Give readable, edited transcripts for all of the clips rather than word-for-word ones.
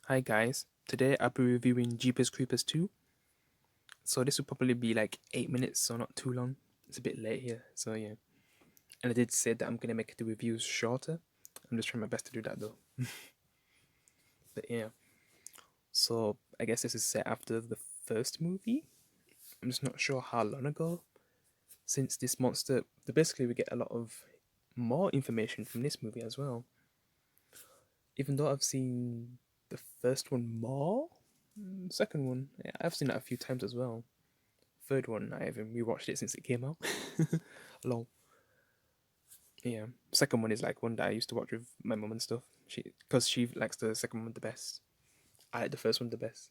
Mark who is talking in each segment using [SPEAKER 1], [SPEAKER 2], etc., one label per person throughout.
[SPEAKER 1] Hi guys, today I'll be reviewing Jeepers Creepers 2. So this will probably be like 8 minutes, so not too long. It's a bit late here, so yeah. And I did say that I'm gonna make the reviews shorter. I'm just trying my best to do that though. But yeah. So I guess this is set after the first movie. I'm just not sure how long ago. Since this monster, basically we get a lot of more information from this movie as well. Even though I've seen the first one more, second one, yeah, I've seen that a few times as well. Third one, I haven't rewatched it since it came out. Lol. Yeah. Second one is like one that I used to watch with my mum and stuff. Because she likes the second one the best. I like the first one the best.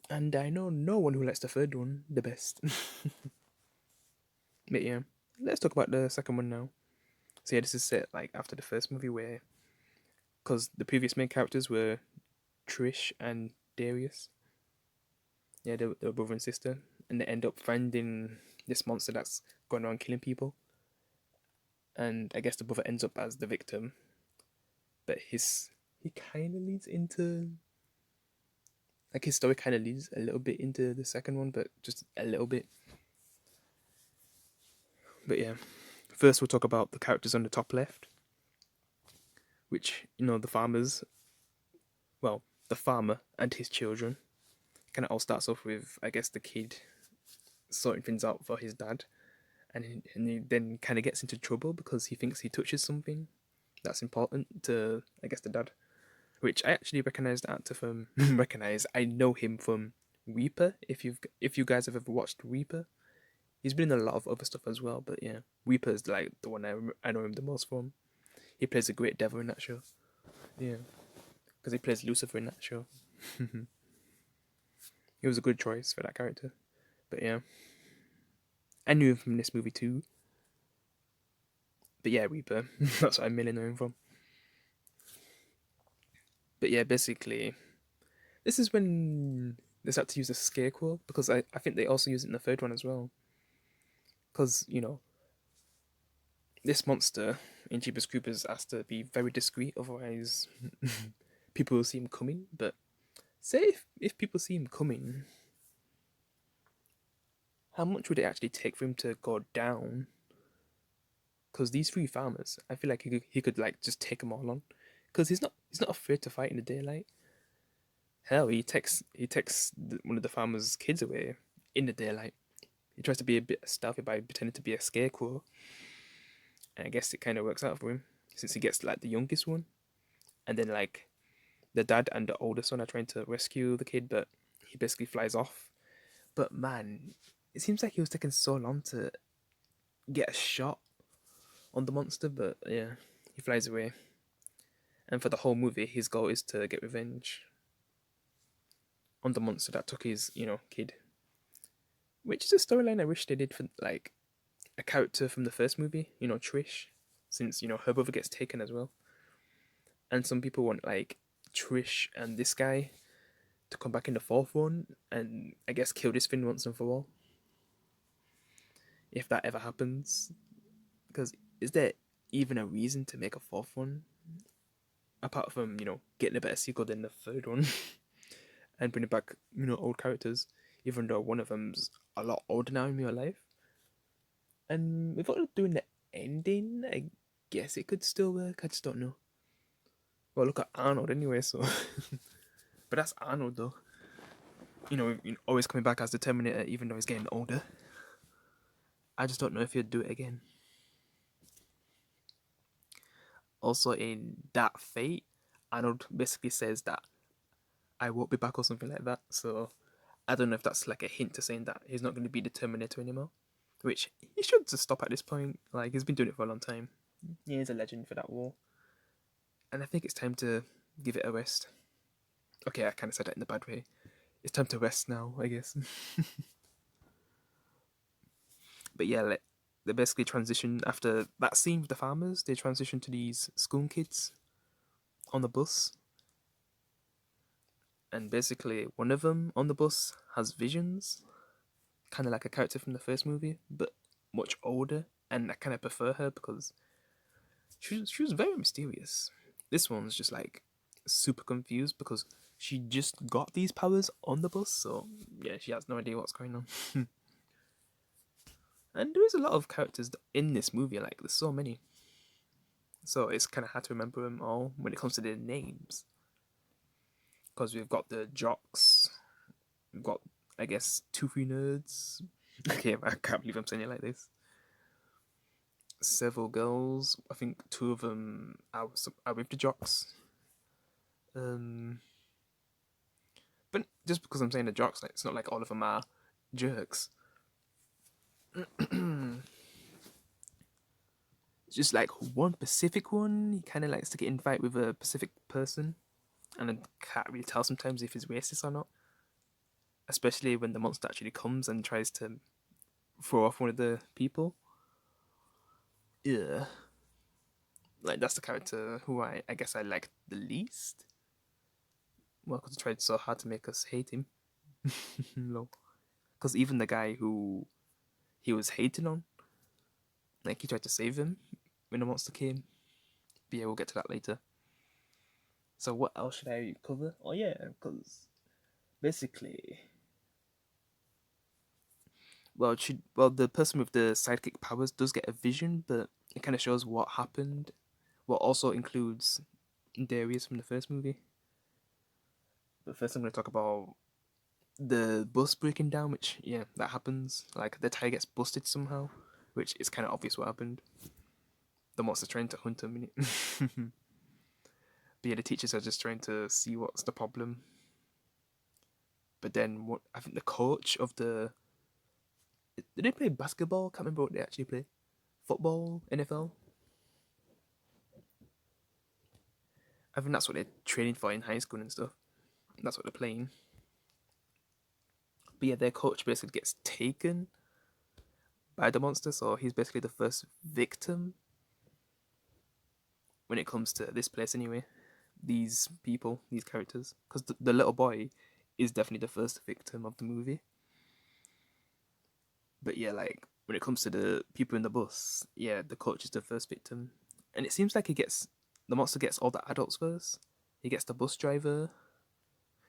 [SPEAKER 1] And I know no one who likes the third one the best. But yeah, let's talk about the second one now. So yeah, this is set like after the first movie where, because the previous main characters were Trish and Darius. Yeah, they were brother and sister, and they end up finding this monster that's going around killing people. And I guess the brother ends up as the victim, but he kind of leads into, like, his story kind of leads a little bit into the second one, but just a little bit. But yeah, first we'll talk about the characters on the top left, which, the farmers. Well, the farmer and his children. Kind of all starts off with, I guess, the kid sorting things out for his dad, and he then kind of gets into trouble because he thinks he touches something that's important to, I guess, the dad. Which I actually recognize the actor from. I know him from Reaper. If you guys have ever watched Reaper, he's been in a lot of other stuff as well. But yeah, Reaper is like the one I know him the most from. He plays a great devil in that show. Yeah, because he plays Lucifer in that show. He was a good choice for that character. But yeah, I knew him from this movie too. But yeah, Reaper. That's what I mainly know him from. But yeah, basically, this is when they start to use a scarecrow, because I think they also use it in the third one as well. Because, this monster in Jeepers Creepers has to be very discreet, otherwise people will see him coming. But say if people see him coming, how much would it actually take for him to go down? Because these three farmers, I feel like he could like just take them all on. Because he's not afraid to fight in the daylight. Hell, he takes one of the farmers' kids away in the daylight. He tries to be a bit stealthy by pretending to be a scarecrow, and I guess it kind of works out for him since he gets like the youngest one, and then like the dad and the older son are trying to rescue the kid, but he basically flies off. But man, it seems like he was taking so long to get a shot on the monster, but yeah, he flies away. And for the whole movie, his goal is to get revenge on the monster that took his, kid. Which is a storyline I wish they did for like a character from the first movie, Trish, since her brother gets taken as well. And some people want like Trish and this guy to come back in the fourth one and I guess kill this thing once and for all. If that ever happens, because is there even a reason to make a fourth one apart from getting a better sequel than the third one and bringing back old characters, even though one of them's a lot older now in real life. And without doing the ending, I guess it could still work. I just don't know. Well, look at Arnold anyway, so. But that's Arnold though. Always coming back as the Terminator, even though he's getting older. I just don't know if he'd do it again. Also, in That Fate, Arnold basically says that I won't be back or something like that. So I don't know if that's like a hint to saying that he's not going to be the Terminator anymore. Which he should just stop at this point. Like, he's been doing it for a long time. He is a legend for that war. And I think it's time to give it a rest. Okay, I kind of said that in the bad way. It's time to rest now, I guess. But yeah, they basically transition after that scene with the farmers. They transition to these school kids on the bus, and basically one of them on the bus has visions, kind of like a character from the first movie. But much older, and I kind of prefer her because she was very mysterious. This one's just like super confused because she just got these powers on the bus, so yeah, she has no idea what's going on. And there is a lot of characters in this movie, like there's so many, so it's kind of hard to remember them all when it comes to their names. Because we've got the jocks, we've got, I guess, two free nerds. Okay, I can't believe I'm saying it like this. Several girls. I think two of them are with the jocks. Um, but just because I'm saying the jocks, like it's not like all of them are jerks. It's just like one Pacific one. He kind of likes to get in fight with a Pacific person, and I can't really tell sometimes if he's racist or not. Especially when the monster actually comes and tries to throw off one of the people. Yeah, like that's the character who I guess I like the least. Well, because he tried so hard to make us hate him. No, because even the guy who he was hating on, like he tried to save him when the monster came. But yeah, we'll get to that later. So what else should I cover? Oh yeah, because basically, well the person with the sidekick powers does get a vision, but it kind of shows what happened. What also includes Darius from the first movie. But first, I'm going to talk about the bus breaking down, which yeah, that happens. Like the tire gets busted somehow, which is kind of obvious what happened. The monster's trying to hunt him. But yeah, the teachers are just trying to see what's the problem. But then what? I think the coach of the did they play basketball? Can't remember what they actually play. Football, NFL. I think that's what they're training for in high school and stuff. That's what they're playing. But yeah, their coach basically gets taken by the monster, so he's basically the first victim when it comes to this place anyway. These people, these characters, because the little boy is definitely the first victim of the movie. But yeah, like when it comes to the people in the bus, yeah, the coach is the first victim, and it seems like he gets the monster gets all the adults first. He gets the bus driver,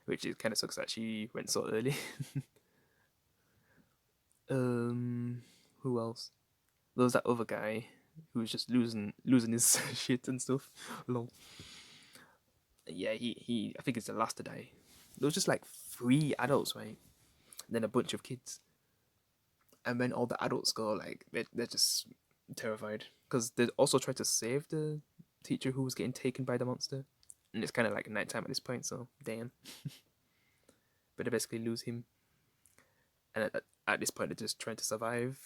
[SPEAKER 1] which it kind of sucks that she went so early. um, who else? There was that other guy who was just losing his shit and stuff. Lol. Yeah, he I think it's the last to die. There was just like three adults, right? And then a bunch of kids. And when all the adults go, like they're just terrified because they also try to save the teacher who was getting taken by the monster, and it's kind of like nighttime at this point, so damn. But they basically lose him, and at this point they're just trying to survive,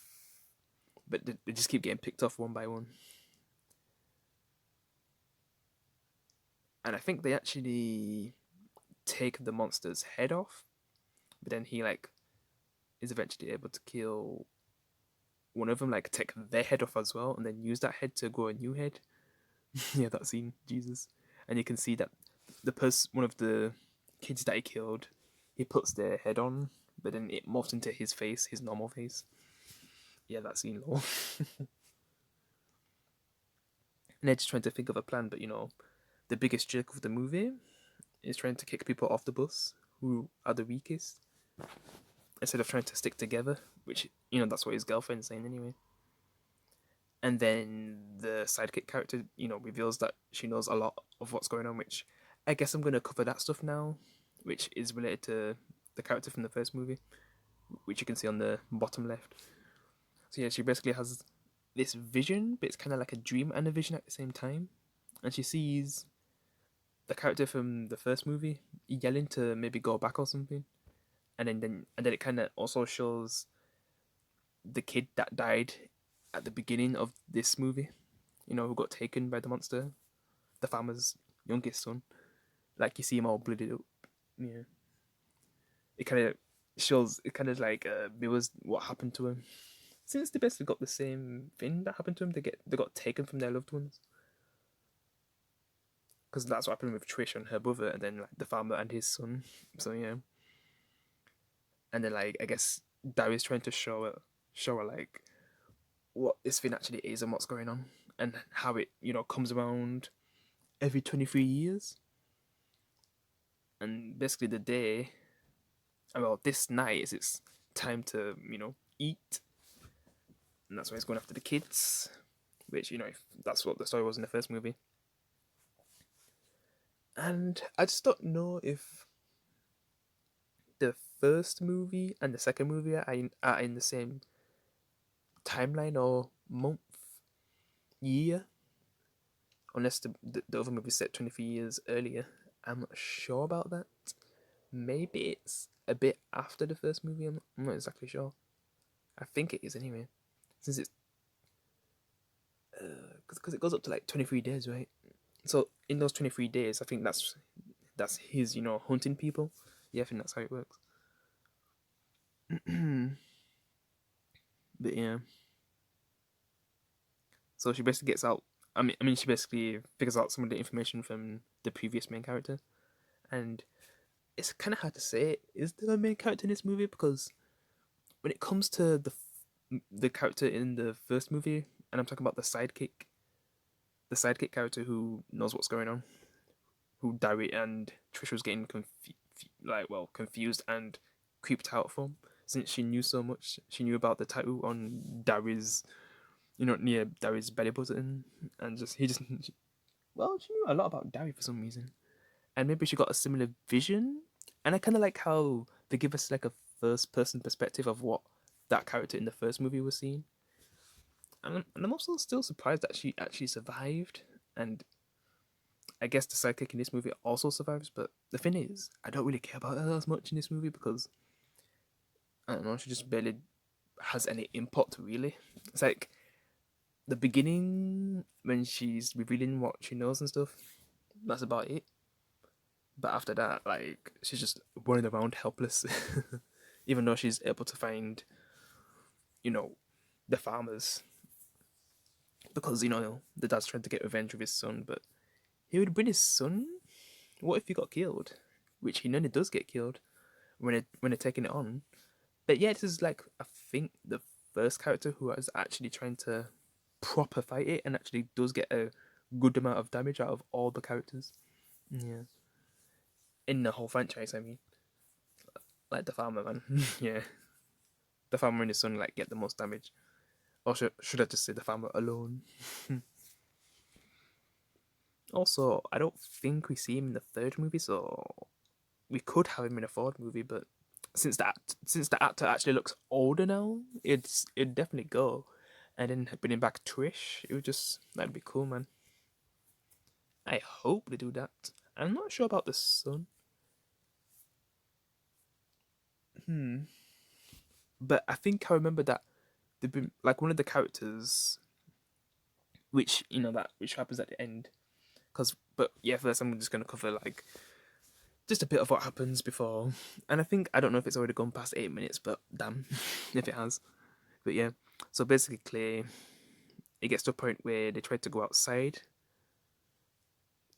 [SPEAKER 1] but they just keep getting picked off one by one. And I think they actually take the monster's head off, but then he like is eventually able to kill one of them, like take their head off as well, and then use that head to grow a new head. Yeah, that scene, Jesus. And you can see that one of the kids that he killed, he puts their head on, but then it morphs into his face, his normal face. Yeah, that scene, lol. And they're just trying to think of a plan, but the biggest jerk of the movie is trying to kick people off the bus who are the weakest instead of trying to stick together, which that's what his girlfriend's saying anyway. And then the sidekick character, reveals that she knows a lot of what's going on, which I guess I'm going to cover that stuff now, which is related to the character from the first movie, which you can see on the bottom left. So yeah, she basically has this vision, but it's kind of like a dream and a vision at the same time. And she sees the character from the first movie yelling to maybe go back or something. And then it kind of also shows the kid that died at the beginning of this movie, who got taken by the monster, the farmer's youngest son. Like you see him all blooded up. Yeah, it kind of shows. It kind of like mirrors what happened to him. Since they basically got the same thing that happened to him, they got taken from their loved ones. Because that's what happened with Trish and her brother, and then like the farmer and his son. So yeah, and then like I guess Darius trying to show her like what this thing actually is and what's going on, and how it comes around every 23 years. And basically the day, well, this night is its time to eat, and that's why he's going after the kids, which if that's what the story was in the first movie. And I just don't know if the first movie and the second movie are in the same timeline or month, year, unless the other movie set 23 years earlier. I'm not sure about that. Maybe it's a bit after the first movie. I'm not exactly sure. I think it is anyway, since it's because it goes up to like 23 days, right? So in those 23 days, I think that's his hunting people. Yeah, I think that's how it works. But yeah, so she basically gets out. I mean, she basically figures out some of the information from the previous main character, and it's kind of hard to say is there a main character in this movie, because when it comes to the character in the first movie, and I'm talking about the sidekick character who knows what's going on, who Dari and Trisha was getting confused and creeped out from, since she knew so much. She knew about the tattoo on Dari's, near Dari's belly button, and she knew a lot about Dari for some reason, and maybe she got a similar vision. And I kind of like how they give us like a first person perspective of what that character in the first movie was seeing. And I'm also still surprised that she actually survived, and I guess the sidekick in this movie also survives. But the thing is, I don't really care about her as much in this movie, because I don't know, she just barely has any input really. It's like the beginning when she's revealing what she knows and stuff. That's about it. But after that, like, she's just running around helpless, even though she's able to find, you know, the farmers, because the dad's trying to get revenge with his son. But he would bring his son. What if he got killed? Which he nearly does get killed when they're taking it on. But yeah, this is like, I think, the first character who is actually trying to proper fight it, and actually does get a good amount of damage out of all the characters. Yeah, in the whole franchise, I mean, like the farmer man. Yeah, the farmer and his son like get the most damage. Or should I just say the farmer alone? Also, I don't think we see him in the third movie, so we could have him in a fourth movie. But since the actor actually looks older now, it'd definitely go. And then bringing back Trish, that'd be cool, man. I hope they do that. I'm not sure about the son. Hmm. But I think I remember that they've been like one of the characters, which happens at the end. But yeah, first I'm just gonna cover like just a bit of what happens before, and I don't know if it's already gone past 8 minutes, but damn, if it has. But yeah, so basically, Clay, it gets to a point where they try to go outside,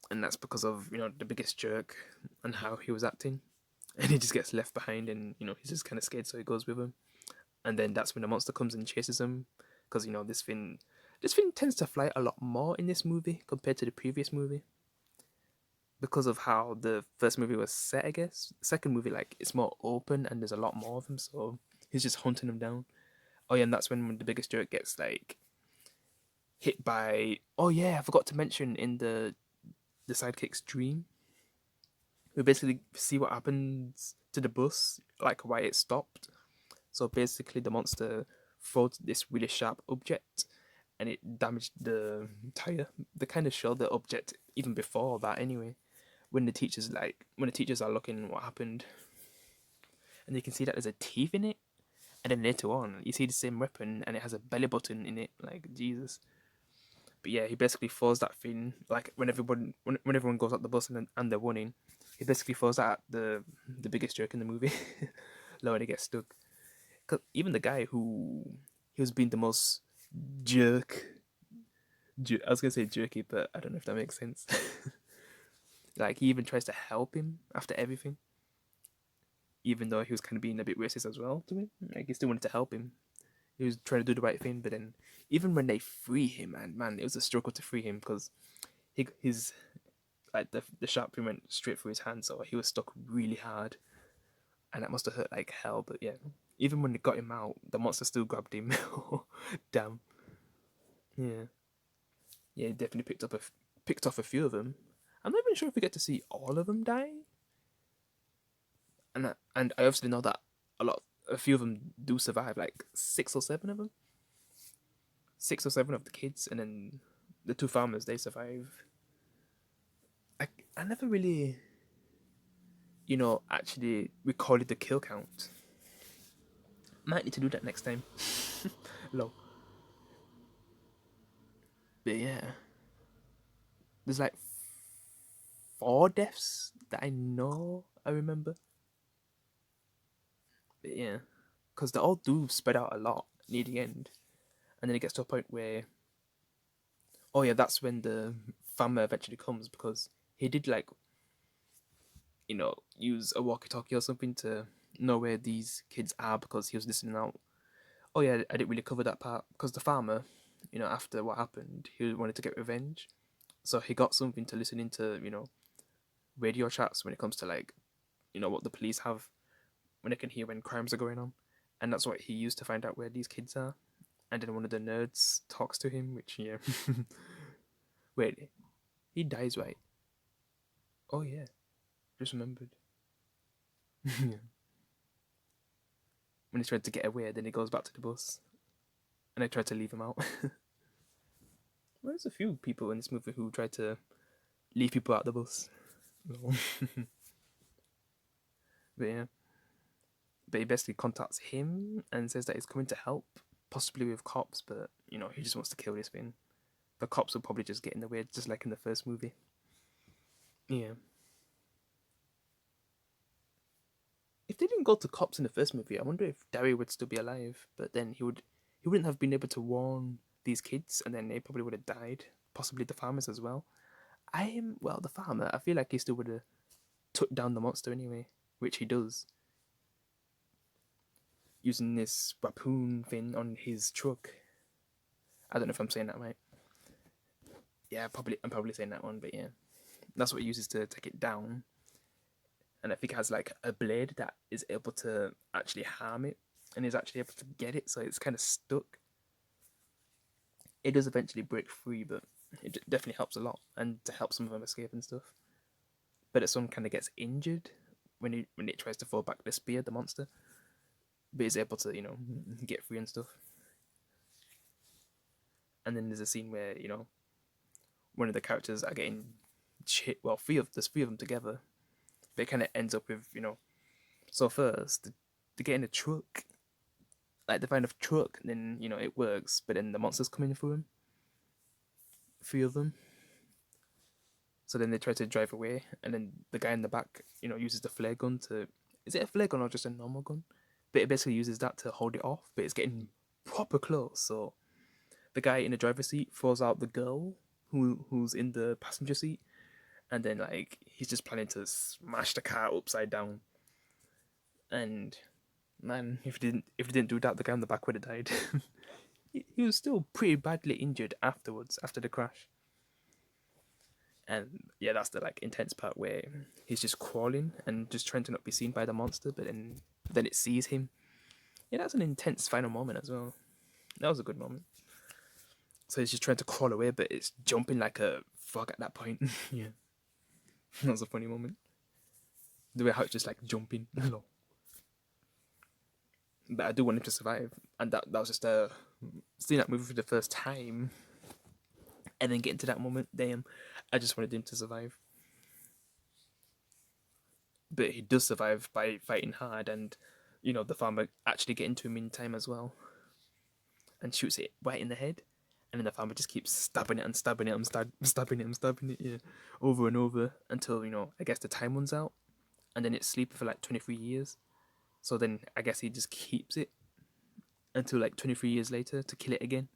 [SPEAKER 1] and that's because of the biggest jerk and how he was acting, and he just gets left behind, and he's just kind of scared, so he goes with him. And then that's when the monster comes and chases him, because this thing tends to fly a lot more in this movie compared to the previous movie, because of how the first movie was set. I guess second movie, like, it's more open and there's a lot more of him, so he's just hunting him down. Oh yeah, and that's when the biggest jerk gets like hit by. Oh yeah, I forgot to mention in the sidekick's dream, we basically see what happens to the bus, like why it stopped. So basically, the monster throws this really sharp object, and it damaged the tire. They kind of show the object even before that, anyway. When the teachers are looking what happened, and you can see that there's a teeth in it, and then later on you see the same weapon and it has a belly button in it. Like, Jesus. But yeah, he basically throws that thing, like when everyone goes out the bus and they're running. He basically throws that at the biggest jerk in the movie. Low, and he gets stuck. Cause even the guy who he was being the most jerk, I was gonna say jerky, but I don't know if that makes sense. Like, he even tries to help him after everything, even though he was kind of being a bit racist as well to him. Like, he still wanted to help him, He was trying to do the right thing, but then even when they free him, and man, it was a struggle to free him because his like the sharp thing went straight through his hand, so he was stuck really hard, and that must have hurt like hell. But yeah, even when they got him out, the monster still grabbed him. Damn. Yeah, yeah, he definitely picked off a few of them. I'm not even sure if we get to see all of them die, and I obviously know that a few of them do survive, like 6 or 7 of them, 6 or 7 of the kids, and then the 2 farmers they survive. I I never really, actually recorded the kill count. Might need to do that next time. Low, but yeah, there's like 4 deaths that I know I remember. But yeah, because they all do spread out a lot near the end, and then it gets to a point where, oh yeah, that's when the farmer eventually comes because he did like use a walkie-talkie or something to know where these kids are because he was listening out. Oh yeah, I didn't really cover that part because the farmer, after what happened, he wanted to get revenge, so he got something to listen into, radio chats when it comes to like, what the police have when they can hear when crimes are going on, and that's what he used to find out where these kids are. And then one of the nerds talks to him, which yeah, wait, he dies, right? Oh yeah, just remembered. Yeah. When he's trying to get away, then he goes back to the bus, and I tried to leave him out. Well, there's a few people in this movie who try to leave people out the bus. No. But yeah, but he basically contacts him and says that he's coming to help, possibly with cops, but he just wants to kill this thing. The cops will probably just get in the way, just like in the first movie. Yeah. If they didn't go to cops in the first movie, I wonder if Daryl would still be alive. But then he wouldn't have been able to warn these kids, and then they probably would have died. Possibly the farmers as well. The farmer. I feel like he still would have took down the monster anyway, which he does using this harpoon thing on his truck. I don't know if I'm saying that right. Yeah, probably I'm probably saying that one, but yeah, that's what he uses to take it down. And I think it has like a blade that is able to actually harm it, and is actually able to get it, so it's kind of stuck. It does eventually break free, but it definitely helps a lot, and to help some of them escape and stuff. But its son kind of gets injured when it tries to fall back the spear, the monster, but is able to get free and stuff. And then there's a scene where one of the characters are getting well, there's 3 of them together, but it kind of ends up with so first they get in a truck, like they find a truck, and then it works, but then the monsters coming through him, 3 of them. So then they try to drive away, and then the guy in the back, uses the flare gun to. Is it a flare gun or just a normal gun? But it basically uses that to hold it off, but it's getting proper close. So the guy in the driver's seat throws out the girl who's in the passenger seat, and then like he's just planning to smash the car upside down. And man, if he didn't do that, the guy in the back would have died. He was still pretty badly injured afterwards, after the crash. And yeah, that's the like intense part where he's just crawling and just trying to not be seen by the monster, but then it sees him. Yeah, that's an intense final moment as well. That was a good moment. So he's just trying to crawl away, but it's jumping like a frog at that point. Yeah, that was a funny moment. The way how it's just like jumping. But I do want him to survive, and that was just seeing that movie for the first time, and then getting to that moment. Damn, I just wanted him to survive. But he does survive by fighting hard, and the farmer actually getting to him in time as well, and shoots it right in the head, and then the farmer just keeps stabbing it and stabbing it and stabbing it and stabbing it, yeah, over and over until I guess the time runs out, and then it's sleeping for like 23 years. So then I guess he just keeps it until like 23 years later to kill it again,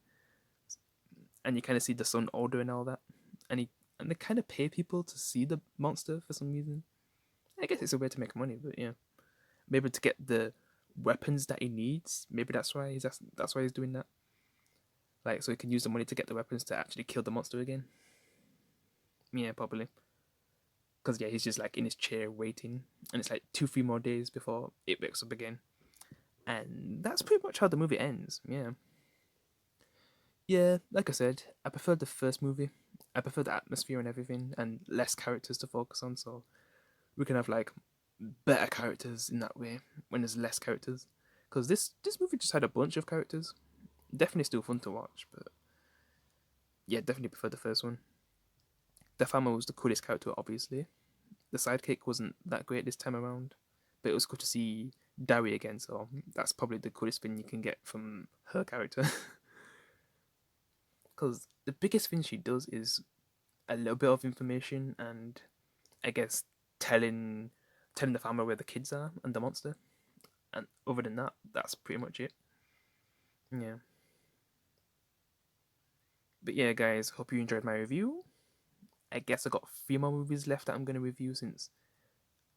[SPEAKER 1] and you kind of see the son older and all that, and they kind of pay people to see the monster for some reason. I guess it's a way to make money, but yeah, maybe to get the weapons that he needs. Maybe that's why he's doing that. Like, so he can use the money to get the weapons to actually kill the monster again. Yeah, probably. Because yeah, he's just like in his chair waiting, and it's like 2, 3 more days before it wakes up again, and that's pretty much how the movie ends. Yeah. Like I said, I prefer the first movie. I prefer the atmosphere and everything, and less characters to focus on. So we can have like better characters in that way when there's less characters. Because this movie just had a bunch of characters. Definitely still fun to watch, but yeah, definitely prefer the first one. The farmer was the coolest character, obviously. The sidekick wasn't that great this time around, but it was good to see Dari again. So that's probably the coolest thing you can get from her character. Because the biggest thing she does is a little bit of information and I guess telling the farmer where the kids are and the monster. And other than that, that's pretty much it. Yeah. But yeah, guys, hope you enjoyed my review. I guess I got 3 more movies left that I'm gonna review since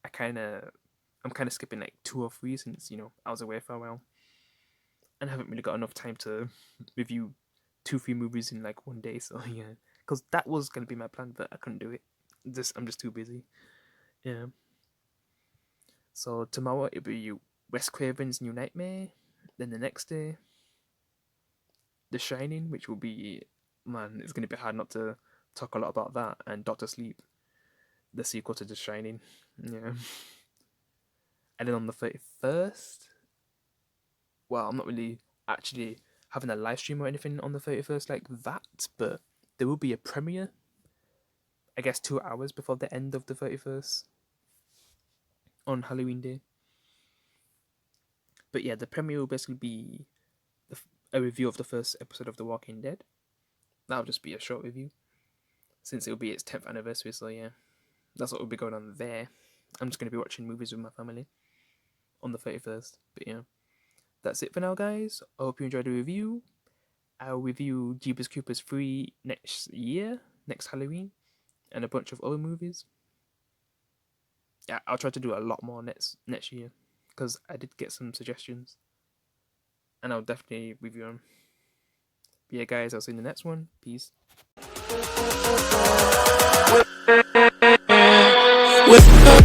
[SPEAKER 1] I I'm kind of skipping like 2 or 3 since I was away for a while and I haven't really got enough time to review 2, 3 movies in like one day. So yeah, because that was gonna be my plan, but I couldn't do it. I'm just too busy. Yeah. So tomorrow it'll be Wes Craven's New Nightmare. Then the next day, The Shining, which will be, man, it's gonna be hard not to talk a lot about that, and Doctor Sleep, the sequel to The Shining. Yeah. And then on the 31st, well, I'm not really actually having a live stream or anything on the 31st like that, but there will be a premiere, I guess 2 hours before the end of the 31st on Halloween Day. But yeah, the premiere will basically be a review of the first episode of The Walking Dead. That'll just be a short review, since it'll be its 10th anniversary, so yeah, that's what will be going on there. I'm just going to be watching movies with my family on the 31st, but yeah. That's it for now, guys. I hope you enjoyed the review. I'll review Jeepers Creepers 3 next year, next Halloween, and a bunch of other movies. Yeah, I'll try to do a lot more next year, because I did get some suggestions, and I'll definitely review them. But yeah, guys, I'll see you in the next one. Peace. With